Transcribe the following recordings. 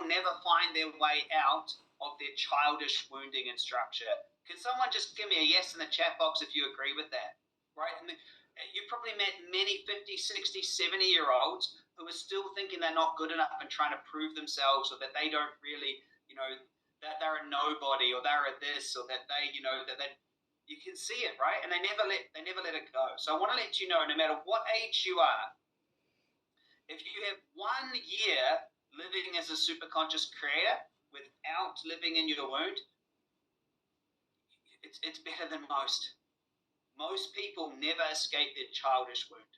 will never find their way out of their childish wounding and structure. Can someone just give me a yes in the chat box if you agree with that? Right? I mean, you've probably met many 50, 60, 70-year-olds who are still thinking they're not good enough and trying to prove themselves, or that they don't really, that they're a nobody, or they're a this, or that they, that they, you can see it, right? And they never let it go. So I want to let you know, no matter what age you are, if you have 1 year living as a superconscious creator without living in your wound, it's better than most. Most people never escape their childish wound.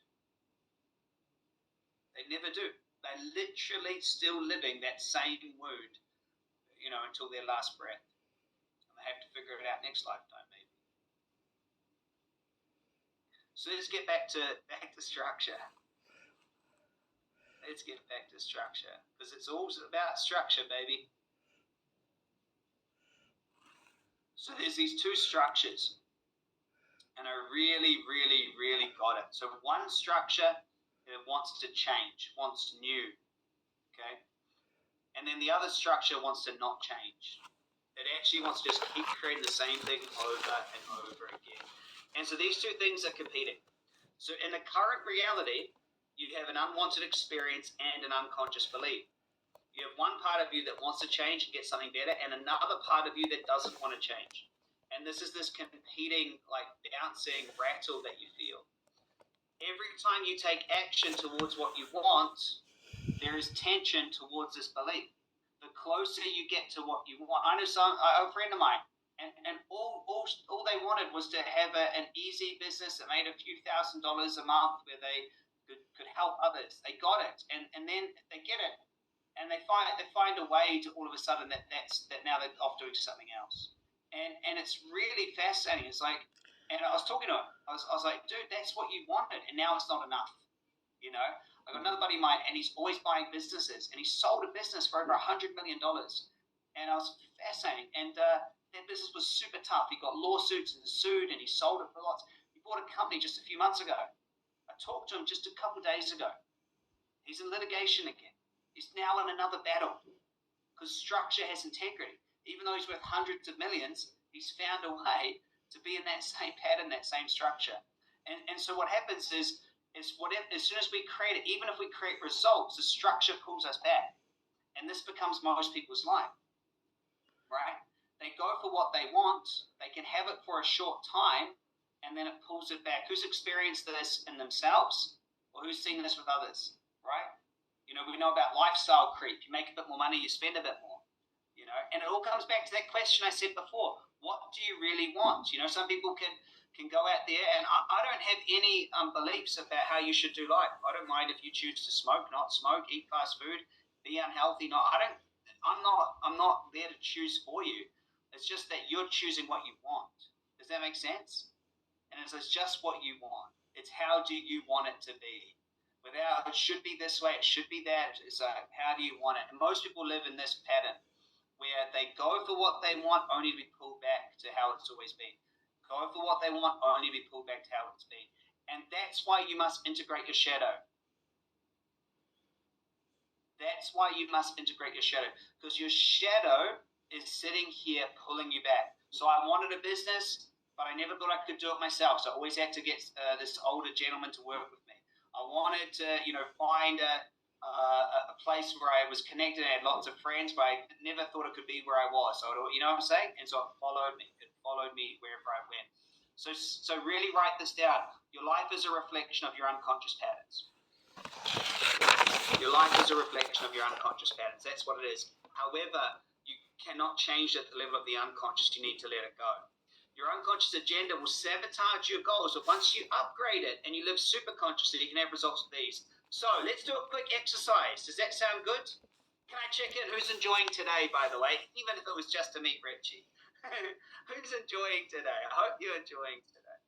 They never do. They're literally still living that same wound, until their last breath. And they have to figure it out next lifetime, maybe. So let's get back to structure. Let's get back to structure, because it's all about structure, baby. So there's these two structures, and I really, really, really got it. So one structure, it wants to change, wants new, okay? And then the other structure wants to not change. It actually wants to just keep creating the same thing over and over again. And so these two things are competing. So in the current reality, you have an unwanted experience and an unconscious belief. You have one part of you that wants to change and get something better, and another part of you that doesn't want to change. And this is this competing, bouncing rattle that you feel. Every time you take action towards what you want, there is tension towards this belief. The closer you get to what you want. I know a friend of mine, and all they wanted was to have an easy business that made a few $1,000s a month, where they could help others. They got it, and then they get it, and they find a way to all of a sudden that now they're off doing something else, and it's really fascinating. It's like, and I was talking to him. I was like, dude, that's what you wanted, and now it's not enough. I got another buddy of mine, and he's always buying businesses, and he sold a business for over $100 million, and I was fascinating. And that business was super tough. He got lawsuits and sued, and he sold it for lots. He bought a company just a few months ago. I talked to him just a couple of days ago. He's in litigation again. He's now in another battle, because structure has integrity. Even though he's worth hundreds of millions, he's found a way to be in that same pattern, that same structure. And so what happens is whatever, as soon as we create it, even if we create results, the structure pulls us back. And this becomes most people's life, right? They go for what they want. They can have it for a short time, and then it pulls it back. Who's experienced this in themselves, or who's seen this with others, right? We know about lifestyle creep. You make a bit more money, you spend a bit more, and it all comes back to that question I said before. What do you really want? Some people can go out there, and I don't have any beliefs about how you should do life. I don't mind if you choose to smoke, not smoke, eat fast food, be unhealthy, I'm not there to choose for you. It's just that you're choosing what you want. Does that make sense? And it's just what you want. It's how do you want it to be? Without, it should be this way, it should be that. So how do you want it? And most people live in this pattern where they go for what they want, only to be pulled back to how it's always been. Go for what they want, only to be pulled back to how it's been. And that's why you must integrate your shadow. That's why you must integrate your shadow. Because your shadow is sitting here pulling you back. So I wanted a business, but I never thought I could do it myself. So I always had to get this older gentleman to work with me. I wanted to, find a place where I was connected and had lots of friends, but I never thought it could be where I was. So, you know what I'm saying? And so it followed me. It followed me wherever I went. So really write this down. Your life is a reflection of your unconscious patterns. Your life is a reflection of your unconscious patterns. That's what it is. However, you cannot change it at the level of the unconscious. You need to let it go. Your unconscious agenda will sabotage your goals, but once you upgrade it and you live super consciously, you can have results with these. So let's do a quick exercise. Does that sound good? Can I check in who's enjoying today, by the way, even if it was just to meet Richie? Who's enjoying today? I hope you're enjoying today.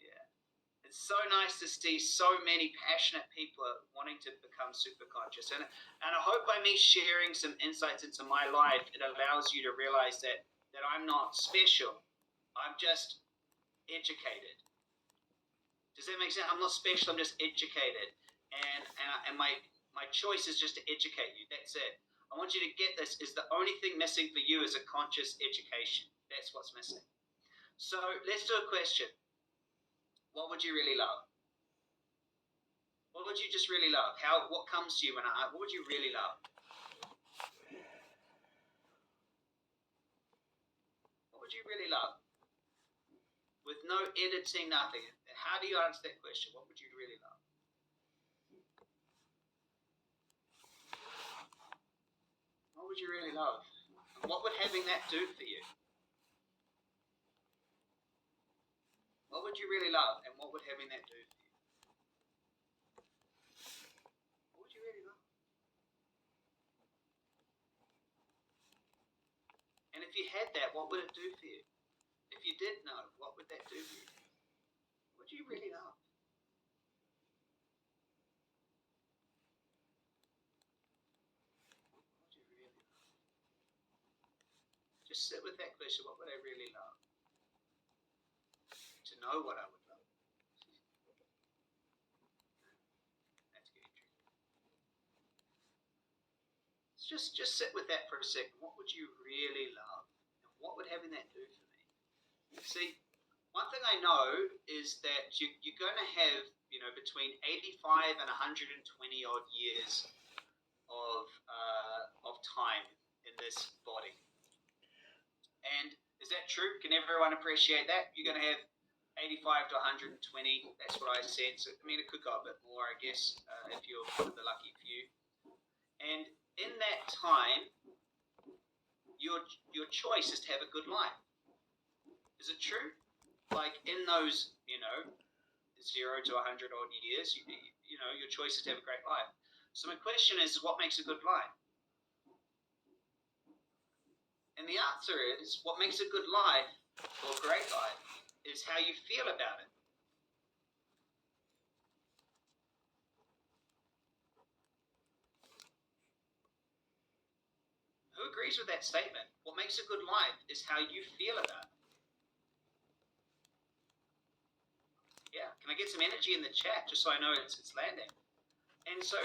Yeah. It's so nice to see so many passionate people wanting to become super conscious. And I hope by me sharing some insights into my life, it allows you to realize that I'm not special. I'm just educated. Does that make sense? I'm not special. I'm just educated, and my choice is just to educate you. That's it. I want you to get this, is the only thing missing for you is a conscious education. That's what's missing. So let's do a question. What would you really love? What would you just really love? What comes to you what would you really love? What would you really love? With no editing, nothing. How do you answer that question? What would you really love? What would you really love? And what would having that do for you? What would you really love? And what would having that do for you? What would you really love? And if you had that, what would it do for you? If you did know, what would that do for you? What would you really love? What would you really love? Just sit with that question. What would I really love? To know what I would love. That's getting tricky. Just sit with that for a second. What would you really love? And what would having that do for me? See, one thing I know is that you're going to have, between 85 and 120 odd years of time in this body. And is that true? Can everyone appreciate that? You're going to have 85 to 120. That's what I said. So, it could go a bit more, I guess, if you're the lucky few. And in that time, your choice is to have a good life. Is it true? Like in those, 0 to 100 odd years, your choice is to have a great life. So my question is, what makes a good life? And the answer is, what makes a good life, or a great life, is how you feel about it. Who agrees with that statement? What makes a good life is how you feel about it. Yeah, can I get some energy in the chat just so I know it's landing? And so,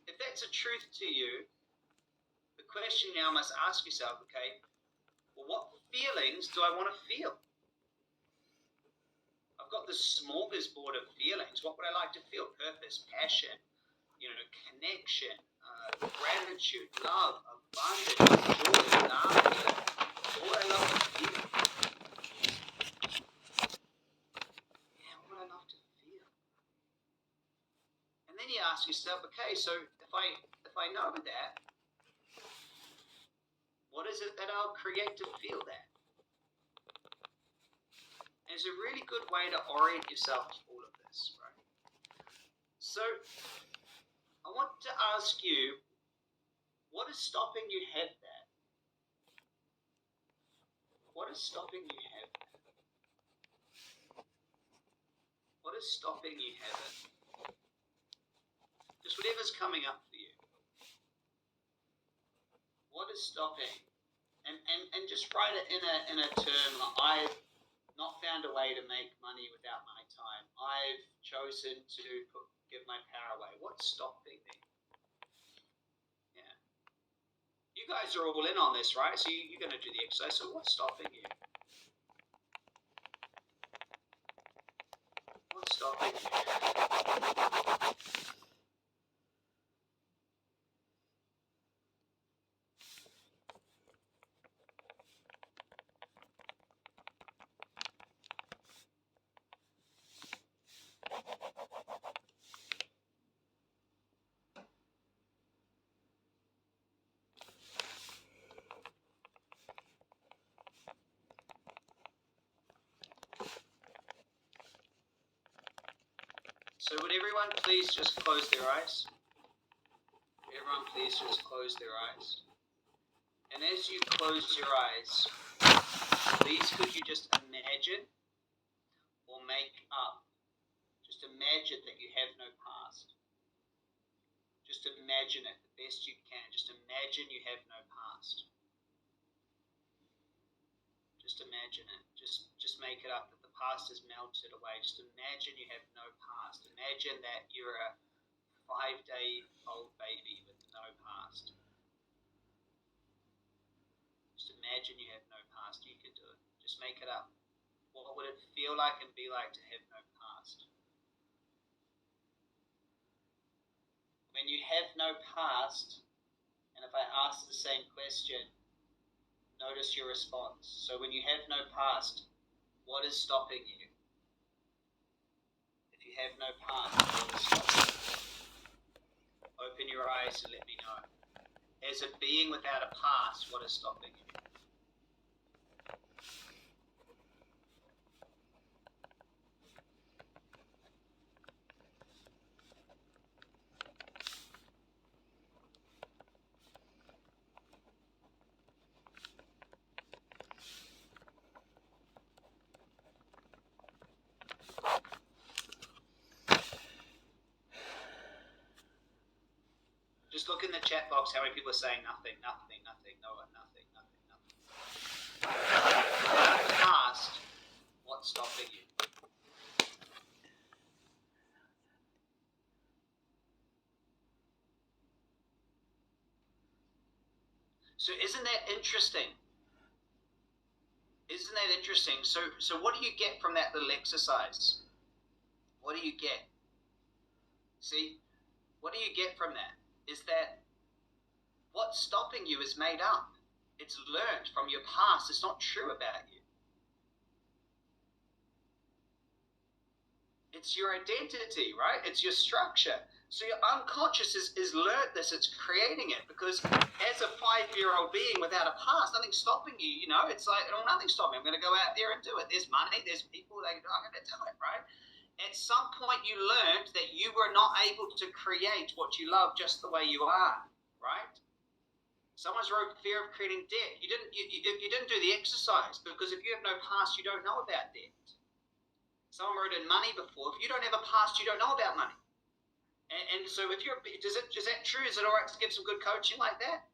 if that's a truth to you, the question now must ask yourself, okay, well, what feelings do I want to feel? I've got this smorgasbord of feelings. What would I like to feel? Purpose, passion, connection, gratitude, love, abundance, joy, laughter. What would I love to feel? Yeah, what would I love to feel? And then you ask yourself, okay, so if I know that, what is it that I'll create to feel that? And it's a really good way to orient yourself to all of this, right? So, I want to ask you, what is stopping you have that? What is stopping you have that? What is stopping you have it? Just whatever's coming up for you. What is stopping? And just write it in a term like, I've not found a way to make money without my time. I've chosen to give my power away. What's stopping me? Yeah. You guys are all in on this, right? So you're going to do the exercise. So what's stopping you? What's stopping you? So would everyone please just close their eyes? Everyone please just close their eyes. And as you close your eyes, please could you just imagine or make up, just imagine that you have no past. Just imagine it the best you can. Just imagine you have no past. Just imagine it. Just make it up that the past is melted away. Just imagine you have no past. Imagine that you're a 5-day-old baby with no past. imagine you have no past. You could do it. Just make it up. What would it feel like and be like to have no past? When you have no past, and if I ask the same question, notice your response. So when you have no past, what is stopping you? If you have no past, what is stopping you? Open your eyes and let me know. As a being without a past, what is stopping you? Just look in the chat box how many people are saying nothing, nothing, nothing, no one, nothing, nothing, nothing. Without a past, what's stopping you? So isn't that interesting? Isn't that interesting? So what do you get from that little exercise? What do you get? See, what do you get from that? Is that what's stopping you is made up. It's learned from your past. It's not true about you. It's your identity, right? It's your structure. So your unconscious is learned this. It's creating it because as a 5-year-old being without a past, nothing's stopping you. You know, it's like, oh, nothing's stopping me. I'm going to go out there and do it. There's money. There's people. I'm going to do it, right? At some point, you learned that you were not able to create what you love just the way you are, right? Someone's wrote fear of creating debt. You didn't do the exercise because if you have no past, you don't know about debt. Someone wrote in money before. If you don't have a past, you don't know about money. And so if you're, is that true? Is it all right to give some good coaching like that?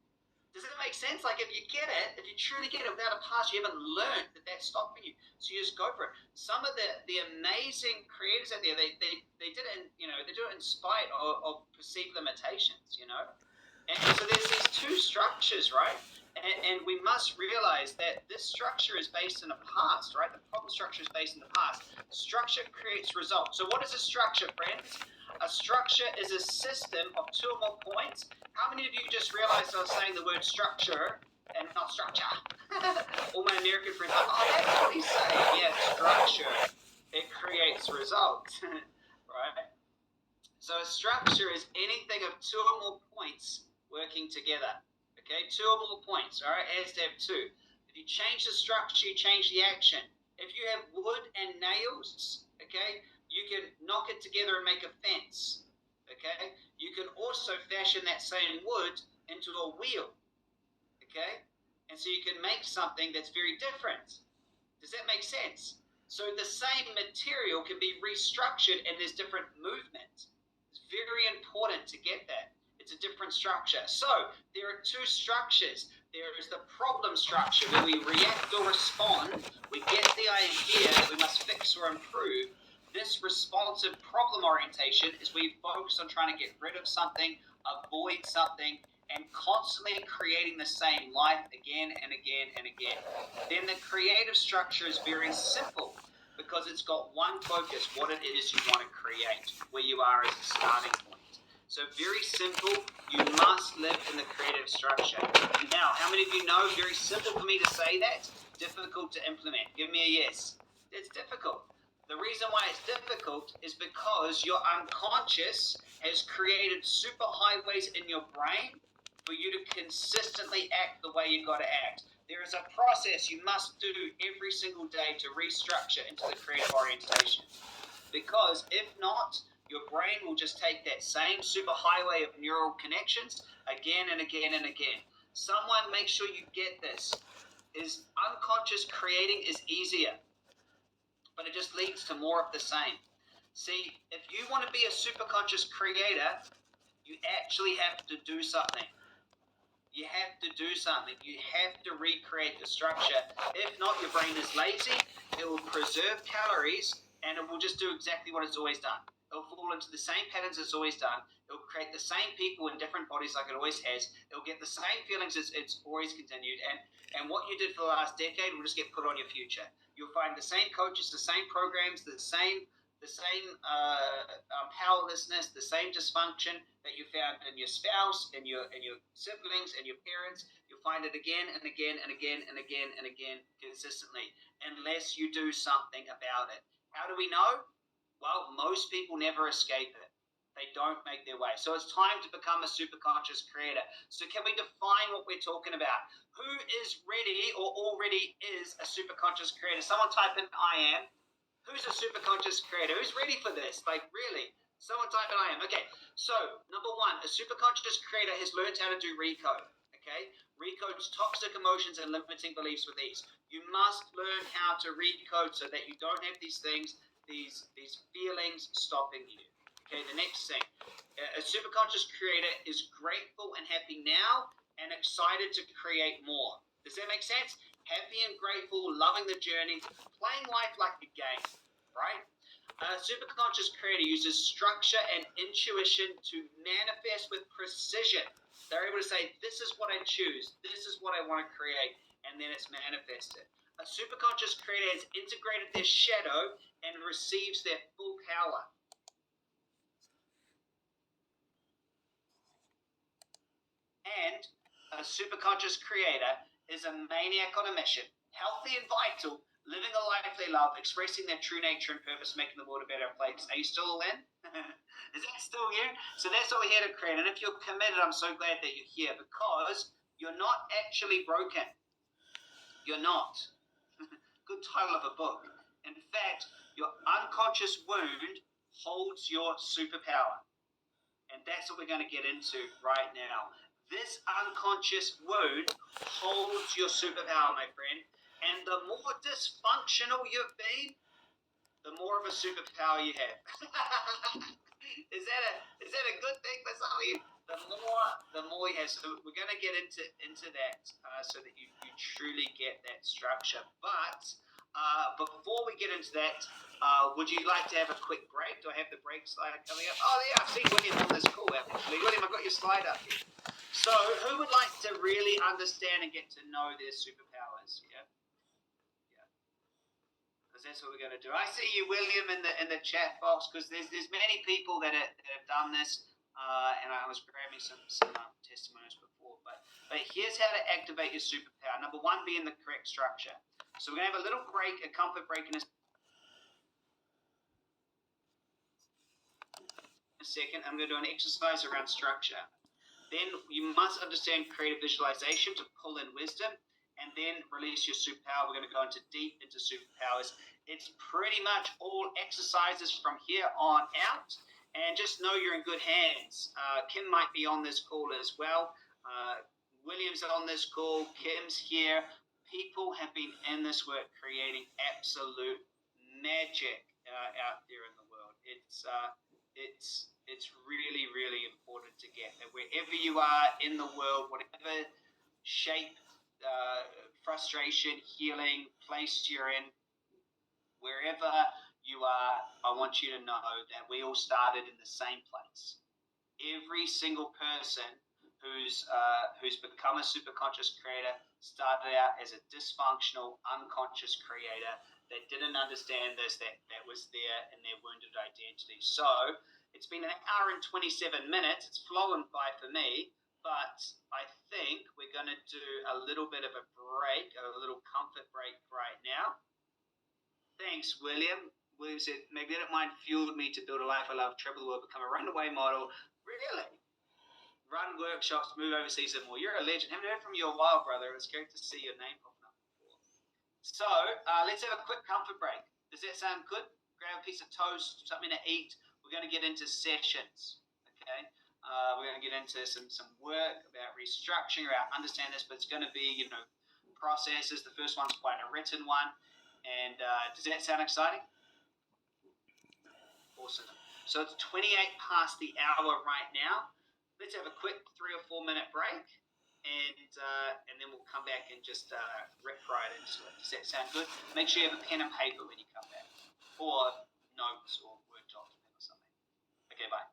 Does it make sense? Like if you get it, if you truly get it without a past, you haven't learned that that's stopping you. So you just go for it. Some of the amazing creators out there, they did it, they do it in spite of perceived limitations, And so there's these two structures, right? And we must realize that this structure is based in the past, right? The problem structure is based in the past. Structure creates results. So what is a structure, friends? A structure is a system of two or more points. How many of you just realized I was saying the word structure and not structure? All my American friends are like, oh, that's what he's saying. Yeah, structure. It creates results, right? So a structure is anything of two or more points working together. Okay, two or more points, all right? It has to have two. If you change the structure, you change the action. If you have wood and nails, okay, you can knock it together and make a fence, okay? You can also fashion that same wood into a wheel, okay? And so you can make something that's very different. Does that make sense? So the same material can be restructured and there's different movement. It's very important to get that. It's a different structure. So there are two structures. There is the problem structure where we react or respond. We get the idea that we must fix or improve. This responsive problem orientation is we focus on trying to get rid of something, avoid something, and constantly creating the same life again and again and again. Then the creative structure is very simple because it's got one focus, what it is you want to create, where you are as a starting point. So very simple, you must live in the creative structure. Now, how many of you know, very simple for me to say that, difficult to implement? Give me a yes. It's difficult. The reason why it's difficult is because your unconscious has created superhighways in your brain for you to consistently act the way you got to act. There is a process you must do every single day to restructure into the creative orientation. Because if not, your brain will just take that same superhighway of neural connections again and again and again. Someone make sure you get this. Is unconscious creating is easier, but it just leads to more of the same. See, if you want to be a superconscious creator, you actually have to do something. You have to do something. You have to recreate the structure. If not, your brain is lazy. It will preserve calories, and it will just do exactly what it's always done. It'll fall into the same patterns it's always done. It'll create the same people in different bodies like it always has. It'll get the same feelings as it's always continued. And what you did for the last decade will just get put on your future. You'll find the same coaches, the same programs, the same powerlessness, the same dysfunction that you found in your spouse, in your siblings, and your parents. You'll find it again and again and again and again and again consistently, unless you do something about it. How do we know? Well, most people never escape it. They don't make their way. So it's time to become a super conscious creator. So can we define what we're talking about? Who is ready or already is a super conscious creator? Someone type in I am. Who's a super conscious creator? Who's ready for this? Like, really? Someone type in I am. Okay, so number one, a super conscious creator has learned how to do recode. Okay, recodes toxic emotions and limiting beliefs with ease. You must learn how to recode so that you don't have these things, these feelings stopping you. Okay, the next thing, a super conscious creator is grateful and happy now and excited to create more. Does that make sense? Happy and grateful, loving the journey, playing life like a game, right? A superconscious creator uses structure and intuition to manifest with precision. They're able to say, this is what I choose, this is what I want to create, and then it's manifested. A superconscious creator has integrated their shadow and receives their full power. And a superconscious creator is a maniac on a mission, healthy and vital, living a life they love, expressing their true nature and purpose, making the world a better place. Are you still in? Is that still you? So that's what we're here to create. And if you're committed, I'm so glad that you're here, because you're not actually broken. You're not. Good title of a book. In fact, your unconscious wound holds your superpower. And that's what we're going to get into right now. This unconscious wound holds your superpower, my friend. And the more dysfunctional you've been, the more of a superpower you have. Is that a good thing for some of you? The more you have. So we're going to get into that so that you truly get that structure. But before we get into that, would you like to have a quick break? Do I have the break slide coming up? Oh, yeah, I've seen William on this call, actually. William, I've got your slide up here. So who would like to really understand and get to know their superpowers? Yeah. Because that's what we're going to do. I see you, William, in the chat box, because there's many people that have done this, and I was grabbing some testimonials before. But here's how to activate your superpower. Number one being the correct structure. So we're going to have a little break, a comfort break in a second. I'm going to do an exercise around structure. Then you must understand creative visualization to pull in wisdom, and then release your superpower. We're going to go deep into superpowers. It's pretty much all exercises from here on out, and just know you're in good hands. Kim might be on this call as well. William's on this call. Kim's here. People have been in this work creating absolute magic out there in the world. It's really, really important to get that wherever you are in the world, whatever shape, frustration, healing, place you're in, wherever you are, I want you to know that we all started in the same place. Every single person who's become a superconscious creator started out as a dysfunctional, unconscious creator that didn't understand this, that was there in their wounded identity. So it's been an hour and 27 minutes. It's flown by for me, but I think we're going to do a little bit of a break, a little comfort break right now. Thanks, William. William said, magnetic mind fueled me to build a life I love, travel the world, become a runaway model. Really? Run workshops, move overseas and more. You're a legend. Haven't heard from you in a while, brother. It's great to see your name popping up before. So let's have a quick comfort break. Does that sound good? Grab a piece of toast, something to eat. We're going to get into sessions, okay? We're going to get into some work about restructuring, about understanding this, but it's going to be, processes. The first one's quite a written one. And does that sound exciting? Awesome. So it's 28 past the hour right now. Let's have a quick 3 or 4 minute break, and then we'll come back and just rip right into it. Does that sound good? Make sure you have a pen and paper when you come back, or notes or Word document or something. Take care. Bye.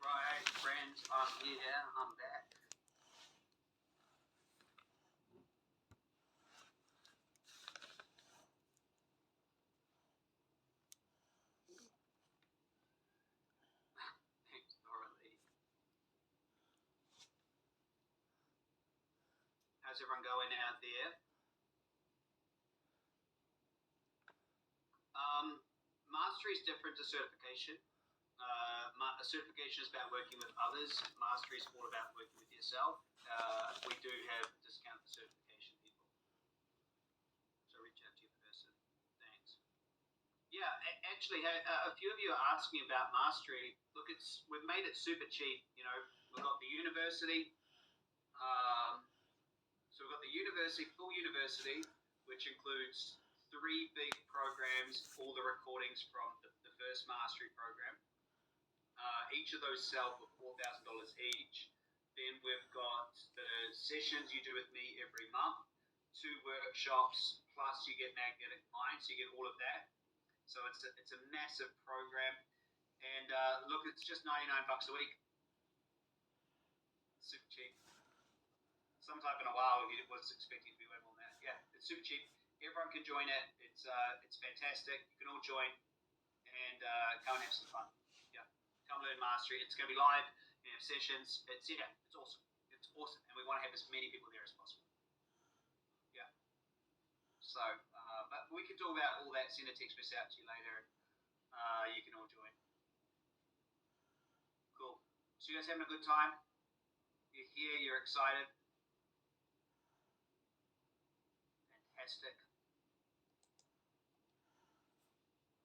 Right, friends, I'm here. I'm back. Thanks, Dorothy. How's everyone going out there? Mastery is different to certification. A certification is about working with others. Mastery is all about working with yourself. We do have discount for certification people. Yeah, actually, a few of you are asking me about mastery. Look, we've made it super cheap. You know, we've got the university. Um, so we've got the university, full university, which includes 3 big programs, all the recordings from the first mastery program. Each of those sell for $4,000 each. Then we've got the sessions you do with me every month, 2 workshops, plus you get Magnetic Mind, so you get all of that. So it's a massive program, and look, it's just $99 a week. Super cheap. Sometime in a while, it was expecting to be way more than that. Yeah, it's super cheap. Everyone can join it. It's fantastic. You can all join and come and have some fun. Yeah, come learn mastery. It's going to be live. We have sessions. It's awesome. It's awesome, and we want to have as many people there as possible. Yeah. So, but we can talk about all that. Send a text message out to you later. You can all join. Cool. So you guys having a good time? You're here. You're excited. Fantastic.